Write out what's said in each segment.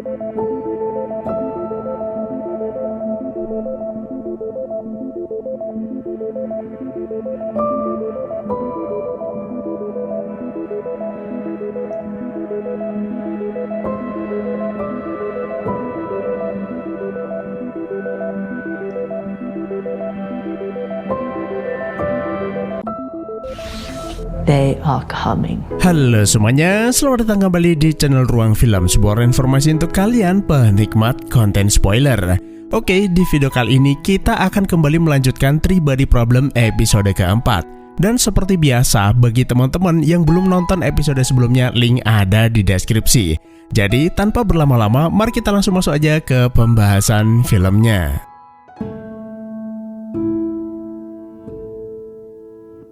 They are coming. Halo semuanya, selamat datang kembali di channel Ruang Film, sebuah informasi untuk kalian penikmat konten spoiler. Oke, di video kali ini kita akan kembali melanjutkan Three Body Problem episode keempat. Dan seperti biasa, bagi teman-teman yang belum nonton episode sebelumnya, link ada di deskripsi. Jadi tanpa berlama-lama, mari kita langsung masuk aja ke pembahasan filmnya.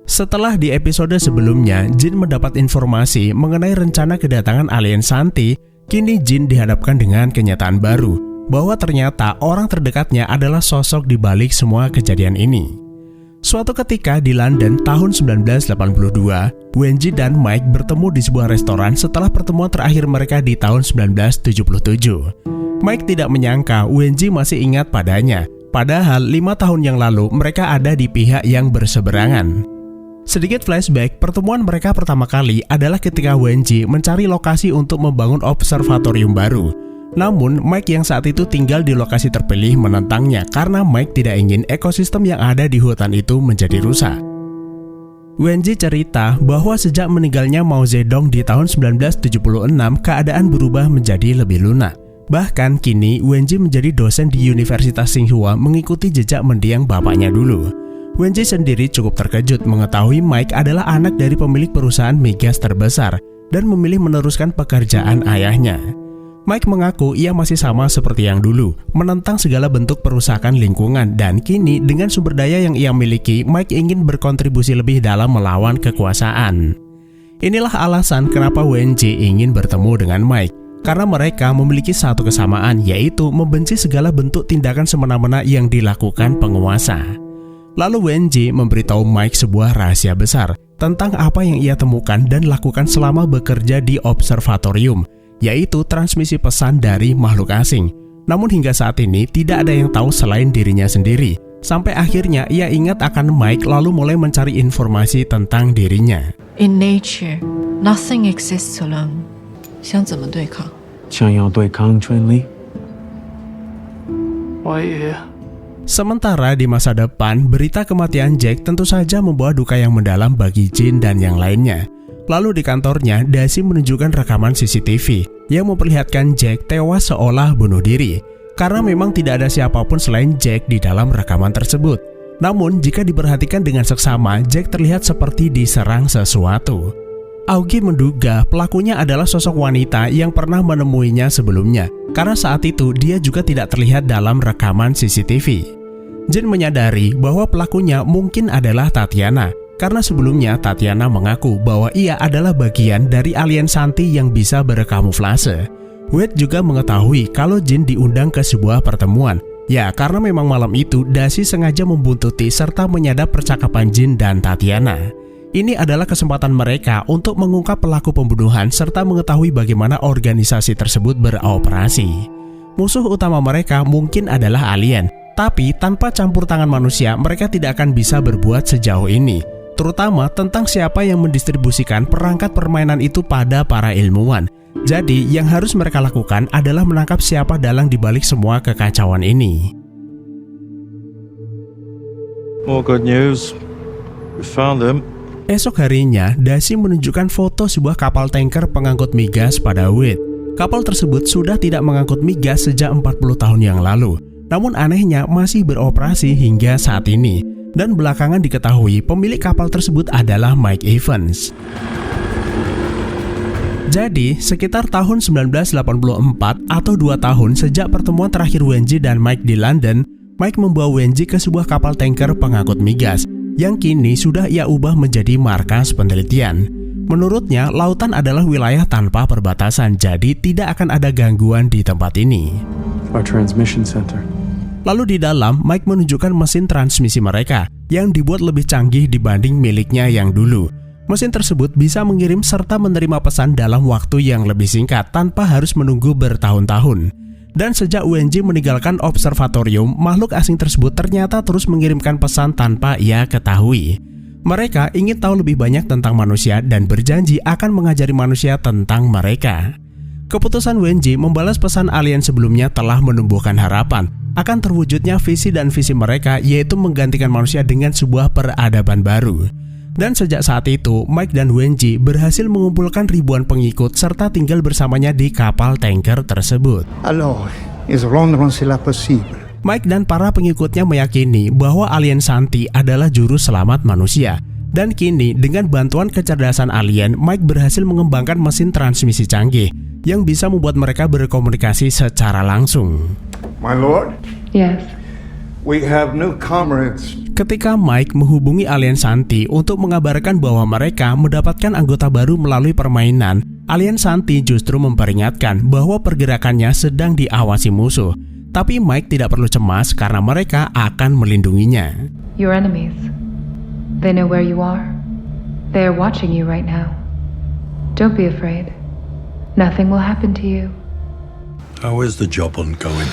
Setelah di episode sebelumnya, Jin mendapat informasi mengenai rencana kedatangan alien Shanti, kini Jin dihadapkan dengan kenyataan baru, bahwa ternyata orang terdekatnya adalah sosok di balik semua kejadian ini. Suatu ketika di London tahun 1982, Wenji dan Mike bertemu di sebuah restoran setelah pertemuan terakhir mereka di tahun 1977. Mike tidak menyangka Wenji masih ingat padanya, padahal 5 tahun yang lalu mereka ada di pihak yang berseberangan. Sedikit flashback, pertemuan mereka pertama kali adalah ketika Wenji mencari lokasi untuk membangun observatorium baru. Namun, Mike yang saat itu tinggal di lokasi terpilih menentangnya karena Mike tidak ingin ekosistem yang ada di hutan itu menjadi rusak. Wenji cerita bahwa sejak meninggalnya Mao Zedong di tahun 1976, keadaan berubah menjadi lebih lunak. Bahkan kini, Wenji menjadi dosen di Universitas Tsinghua mengikuti jejak mendiang bapaknya dulu. Wenji sendiri cukup terkejut mengetahui Mike adalah anak dari pemilik perusahaan migas terbesar dan memilih meneruskan pekerjaan ayahnya. Mike mengaku ia masih sama seperti yang dulu, menentang segala bentuk perusakan lingkungan, dan kini dengan sumber daya yang ia miliki, Mike ingin berkontribusi lebih dalam melawan kekuasaan. Inilah alasan kenapa Wenji ingin bertemu dengan Mike, karena mereka memiliki satu kesamaan, yaitu membenci segala bentuk tindakan semena-mena yang dilakukan penguasa. Lalu Wenji memberitahu Mike sebuah rahasia besar tentang apa yang ia temukan dan lakukan selama bekerja di observatorium, yaitu transmisi pesan dari makhluk asing. Namun hingga saat ini tidak ada yang tahu selain dirinya sendiri. Sampai akhirnya ia ingat akan Mike lalu mulai mencari informasi tentang dirinya. In nature, nothing exists alone. 想怎么对抗？想要对抗春丽。我也 Sementara di masa depan, berita kematian Jack tentu saja membawa duka yang mendalam bagi Jin dan yang lainnya. Lalu di kantornya, Daisy menunjukkan rekaman CCTV yang memperlihatkan Jack tewas seolah bunuh diri, karena memang tidak ada siapapun selain Jack di dalam rekaman tersebut. Namun jika diperhatikan dengan seksama, Jack terlihat seperti diserang sesuatu. Augie menduga pelakunya adalah sosok wanita yang pernah menemuinya sebelumnya, karena saat itu dia juga tidak terlihat dalam rekaman CCTV. Jin menyadari bahwa pelakunya mungkin adalah Tatiana, karena sebelumnya Tatiana mengaku bahwa ia adalah bagian dari alien Shanti yang bisa berkamuflase. Wade juga mengetahui kalau Jin diundang ke sebuah pertemuan. Ya, karena memang malam itu Daisy sengaja membuntuti serta menyadap percakapan Jin dan Tatiana. Ini adalah kesempatan mereka untuk mengungkap pelaku pembunuhan serta mengetahui bagaimana organisasi tersebut beroperasi. Musuh utama mereka mungkin adalah alien, tapi tanpa campur tangan manusia mereka tidak akan bisa berbuat sejauh ini, terutama tentang siapa yang mendistribusikan perangkat permainan itu pada para ilmuwan. Jadi yang harus mereka lakukan adalah menangkap siapa dalang dibalik semua kekacauan ini. More good news. We found them. Esok harinya, Daisy menunjukkan foto sebuah kapal tanker pengangkut migas pada Wade. Kapal tersebut sudah tidak mengangkut migas sejak 40 tahun yang lalu. Namun anehnya masih beroperasi hingga saat ini. Dan belakangan diketahui pemilik kapal tersebut adalah Mike Evans. Jadi, sekitar tahun 1984 atau 2 tahun sejak pertemuan terakhir Wenji dan Mike di London, Mike membawa Wenji ke sebuah kapal tanker pengangkut migas yang kini sudah ia ubah menjadi markas penelitian. Menurutnya, lautan adalah wilayah tanpa perbatasan, jadi tidak akan ada gangguan di tempat ini. Our transmission center. Lalu di dalam, Mike menunjukkan mesin transmisi mereka yang dibuat lebih canggih dibanding miliknya yang dulu. Mesin tersebut bisa mengirim serta menerima pesan dalam waktu yang lebih singkat tanpa harus menunggu bertahun-tahun. Dan sejak Wenji meninggalkan observatorium, makhluk asing tersebut ternyata terus mengirimkan pesan tanpa ia ketahui. Mereka ingin tahu lebih banyak tentang manusia dan berjanji akan mengajari manusia tentang mereka. Keputusan Wenji membalas pesan alien sebelumnya telah menumbuhkan harapan akan terwujudnya visi dan visi mereka, yaitu menggantikan manusia dengan sebuah peradaban baru. Dan sejak saat itu, Mike dan Wenji berhasil mengumpulkan ribuan pengikut serta tinggal bersamanya di kapal tanker tersebut. Alors, ils rendront cela possible. Mike dan para pengikutnya meyakini bahwa alien Santi adalah juru selamat manusia. Dan kini dengan bantuan kecerdasan alien, Mike berhasil mengembangkan mesin transmisi canggih yang bisa membuat mereka berkomunikasi secara langsung. My lord, Yes. we have new comrades. Ketika Mike menghubungi alien Santi untuk mengabarkan bahwa mereka mendapatkan anggota baru melalui permainan, alien Santi justru memperingatkan bahwa pergerakannya sedang diawasi musuh. Tapi Mike tidak perlu cemas karena mereka akan melindunginya. Your enemies. They know where you are. They are watching you right now. Don't be afraid. Nothing will happen to you. How is the job ongoing?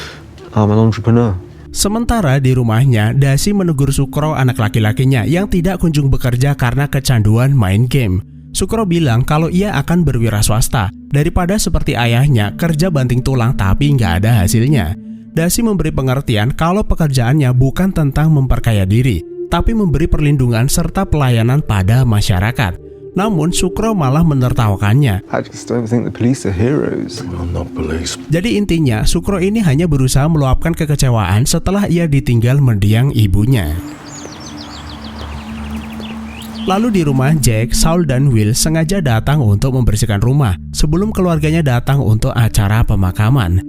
I'm an entrepreneur. Sementara di rumahnya, Dashi menegur Sukro, anak laki-lakinya yang tidak kunjung bekerja karena kecanduan main game. Sukro bilang kalau ia akan berwira swasta daripada seperti ayahnya kerja banting tulang tapi nggak ada hasilnya. Dashi memberi pengertian kalau pekerjaannya bukan tentang memperkaya diri, tapi memberi perlindungan serta pelayanan pada masyarakat. Namun Sukro malah menertawakannya. I just don't think the police are heroes. I'm not police. Jadi intinya, Sukro ini hanya berusaha meluapkan kekecewaan setelah ia ditinggal mendiang ibunya. Lalu di rumah Jack, Saul dan Will sengaja datang untuk membersihkan rumah sebelum keluarganya datang untuk acara pemakaman.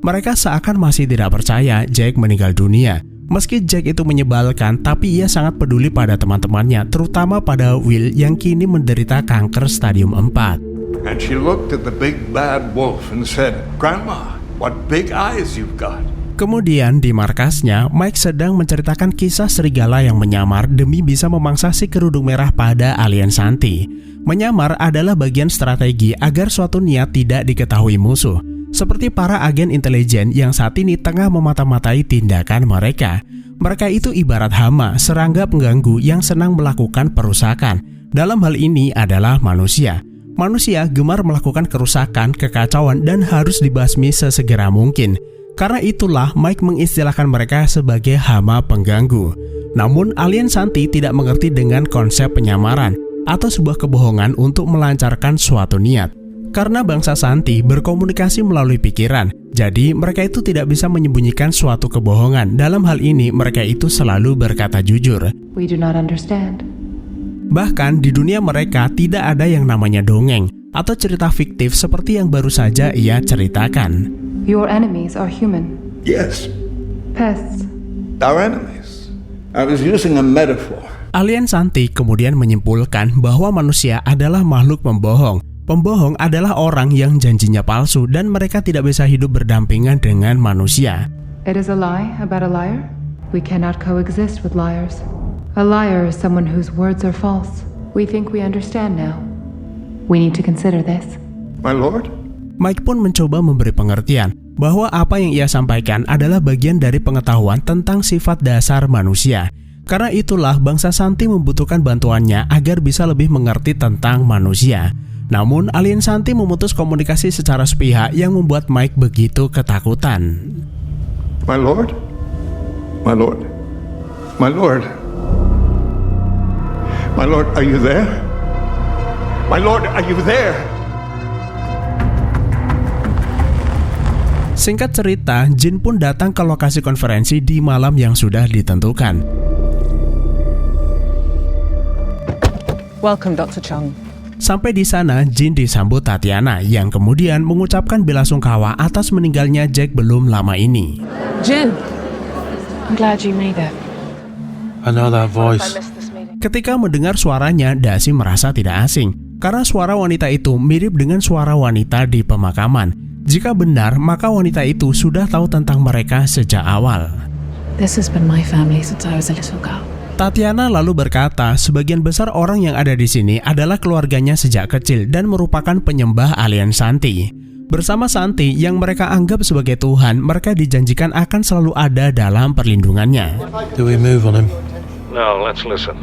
Mereka seakan masih tidak percaya Jack meninggal dunia. Meski Jack itu menyebalkan, tapi ia sangat peduli pada teman-temannya, terutama pada Will yang kini menderita kanker stadium 4. And she looked at the big bad wolf and said, Grandma, what big eyes you've got. Kemudian di markasnya, Mike sedang menceritakan kisah serigala yang menyamar demi bisa memangsa si kerudung merah pada alien Santi. Menyamar adalah bagian strategi agar suatu niat tidak diketahui musuh. Seperti para agen intelijen yang saat ini tengah memata-matai tindakan mereka. Mereka itu ibarat hama, serangga pengganggu yang senang melakukan perusakan. Dalam hal ini adalah manusia. Manusia gemar melakukan kerusakan, kekacauan, dan harus dibasmi sesegera mungkin. Karena itulah Mike mengistilahkan mereka sebagai hama pengganggu. Namun alien Santi tidak mengerti dengan konsep penyamaran atau sebuah kebohongan untuk melancarkan suatu niat. Karena bangsa Santi berkomunikasi melalui pikiran, jadi mereka itu tidak bisa menyembunyikan suatu kebohongan. Dalam hal ini, mereka itu selalu berkata jujur. We do not understand. Bahkan di dunia mereka tidak ada yang namanya dongeng atau cerita fiktif seperti yang baru saja ia ceritakan. Your enemies are human. Yes, Pests. our enemies. I was using a metaphor. Alien Santi kemudian menyimpulkan bahwa manusia adalah makhluk pembohong. Pembohong adalah orang yang janjinya palsu dan mereka tidak bisa hidup berdampingan dengan manusia. It is a lie about a liar. We cannot coexist with liars. A liar is someone whose words are false. We think we understand now. We need to consider this. My lord? Mike pun mencoba memberi pengertian bahwa apa yang ia sampaikan adalah bagian dari pengetahuan tentang sifat dasar manusia. Karena itulah bangsa Santi membutuhkan bantuannya agar bisa lebih mengerti tentang manusia. Namun alien Santi memutus komunikasi secara sepihak yang membuat Mike begitu ketakutan. My lord? My lord? My lord? My lord, are you there? My lord, are you there? Singkat cerita, Jin pun datang ke lokasi konferensi di malam yang sudah ditentukan. Welcome, Dr. Chung. Sampai di sana, Jin disambut Tatiana yang kemudian mengucapkan belasungkawa atas meninggalnya Jack belum lama ini. Jin! I'm glad you made it. I know that voice. Ketika mendengar suaranya, Dashi merasa tidak asing karena suara wanita itu mirip dengan suara wanita di pemakaman. Jika benar, maka wanita itu sudah tahu tentang mereka sejak awal. This has been my family since I was a little girl. Tatiana lalu berkata, sebagian besar orang yang ada di sini adalah keluarganya sejak kecil dan merupakan penyembah alien Santi. Bersama Santi yang mereka anggap sebagai Tuhan, mereka dijanjikan akan selalu ada dalam perlindungannya. Do we move on him? No, let's listen.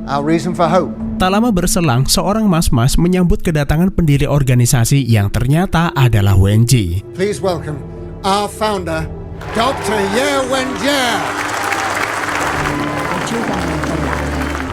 Our reason for hope. Tak lama berselang, seorang mas-mas menyambut kedatangan pendiri organisasi yang ternyata adalah Wenji. Please welcome our founder, Dr. Ye Wenjie.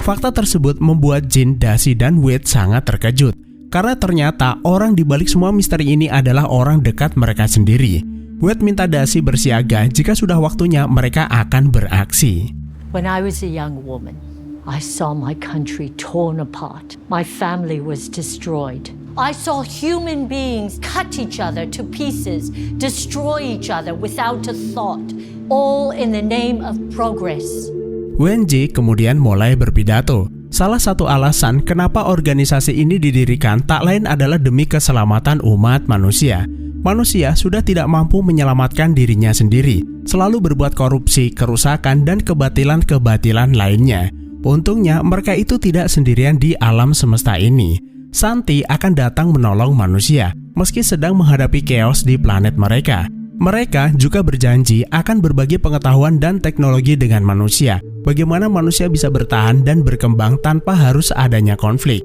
Fakta tersebut membuat Jin, Daci, dan Wade sangat terkejut. Karena ternyata orang di balik semua misteri ini adalah orang dekat mereka sendiri. Wade minta Daci bersiaga jika sudah waktunya mereka akan beraksi. When I was a young woman, I saw my country torn apart. My family was destroyed. I saw human beings cut each other to pieces, destroy each other without a thought, all in the name of progress. Wenji kemudian mulai berpidato. Salah satu alasan kenapa organisasi ini didirikan tak lain adalah demi keselamatan umat manusia. Manusia sudah tidak mampu menyelamatkan dirinya sendiri, selalu berbuat korupsi, kerusakan, dan kebatilan-kebatilan lainnya. Untungnya mereka itu tidak sendirian di alam semesta ini. Santi akan datang menolong manusia, meski sedang menghadapi chaos di planet mereka. Mereka juga berjanji akan berbagi pengetahuan dan teknologi dengan manusia, bagaimana manusia bisa bertahan dan berkembang tanpa harus adanya konflik.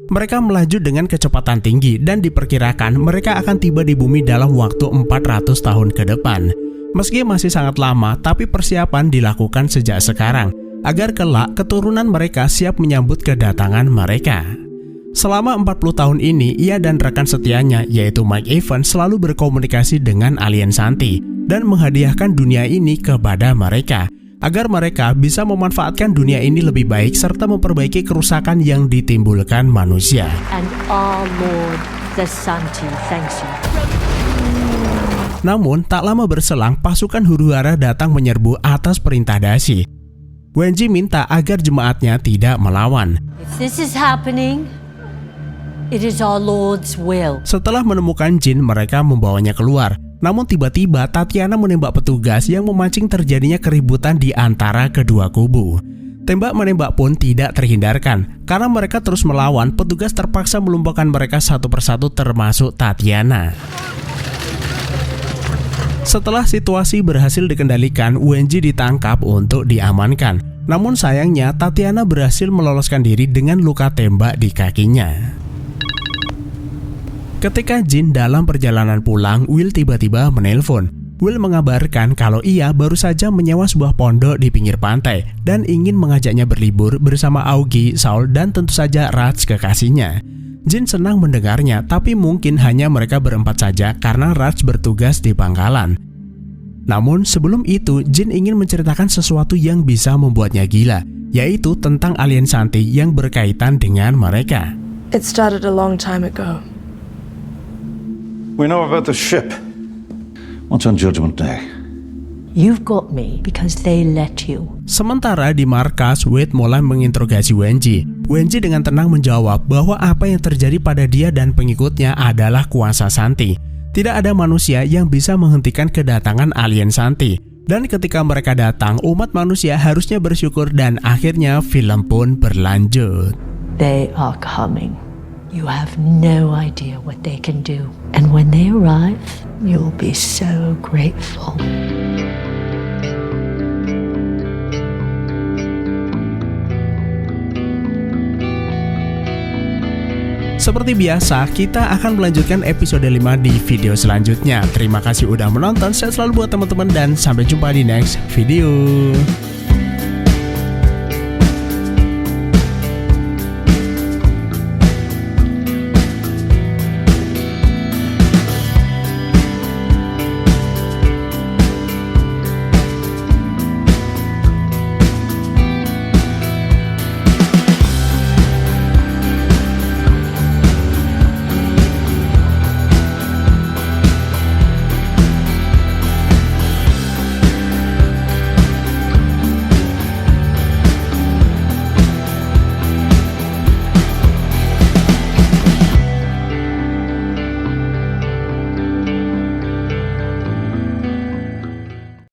Mereka melaju dengan kecepatan tinggi dan diperkirakan mereka akan tiba di bumi dalam waktu 400 tahun ke depan. Meski masih sangat lama, tapi persiapan dilakukan sejak sekarang, agar kelak keturunan mereka siap menyambut kedatangan mereka. Selama 40 tahun ini, ia dan rekan setianya yaitu Mike Evans selalu berkomunikasi dengan alien Santi dan menghadiahkan dunia ini kepada mereka agar mereka bisa memanfaatkan dunia ini lebih baik serta memperbaiki kerusakan yang ditimbulkan manusia. And our Lord, the Santi, thanks you. Namun, tak lama berselang, pasukan huru-hara datang menyerbu atas perintah Daci. Wenji minta agar jemaatnya tidak melawan. If this is happening, it is our Lord's will. Setelah menemukan Jin, mereka membawanya keluar. Namun tiba-tiba Tatiana menembak petugas yang memancing terjadinya keributan di antara kedua kubu. Tembak-menembak pun tidak terhindarkan. Karena mereka terus melawan, petugas terpaksa melumpuhkan mereka satu persatu termasuk Tatiana. Setelah situasi berhasil dikendalikan, Wenji ditangkap untuk diamankan. Namun sayangnya Tatiana berhasil meloloskan diri dengan luka tembak di kakinya. Ketika Jin dalam perjalanan pulang, Will tiba-tiba menelpon. Will mengabarkan kalau ia baru saja menyewa sebuah pondok di pinggir pantai dan ingin mengajaknya berlibur bersama Augie, Saul, dan tentu saja Raj kekasihnya. Jin senang mendengarnya, tapi mungkin hanya mereka berempat saja karena Raj bertugas di pangkalan. Namun sebelum itu, Jin ingin menceritakan sesuatu yang bisa membuatnya gila, yaitu tentang alien Santi yang berkaitan dengan mereka. It started a long time ago. We know about the ship. What's on Judgment Day? You've got me because they let you. Sementara di markas, Wade mulai menginterogasi Wenji. Wenji dengan tenang menjawab bahwa apa yang terjadi pada dia dan pengikutnya adalah kuasa Santi. Tidak ada manusia yang bisa menghentikan kedatangan alien Santi. Dan ketika mereka datang, umat manusia harusnya bersyukur dan akhirnya film pun berlanjut. They are coming. You have no idea what they can do. And when they arrive, you'll be so grateful. Seperti biasa, kita akan melanjutkan episode 5 di video selanjutnya. Terima kasih udah menonton, sehat selalu buat teman-teman dan sampai jumpa di next video.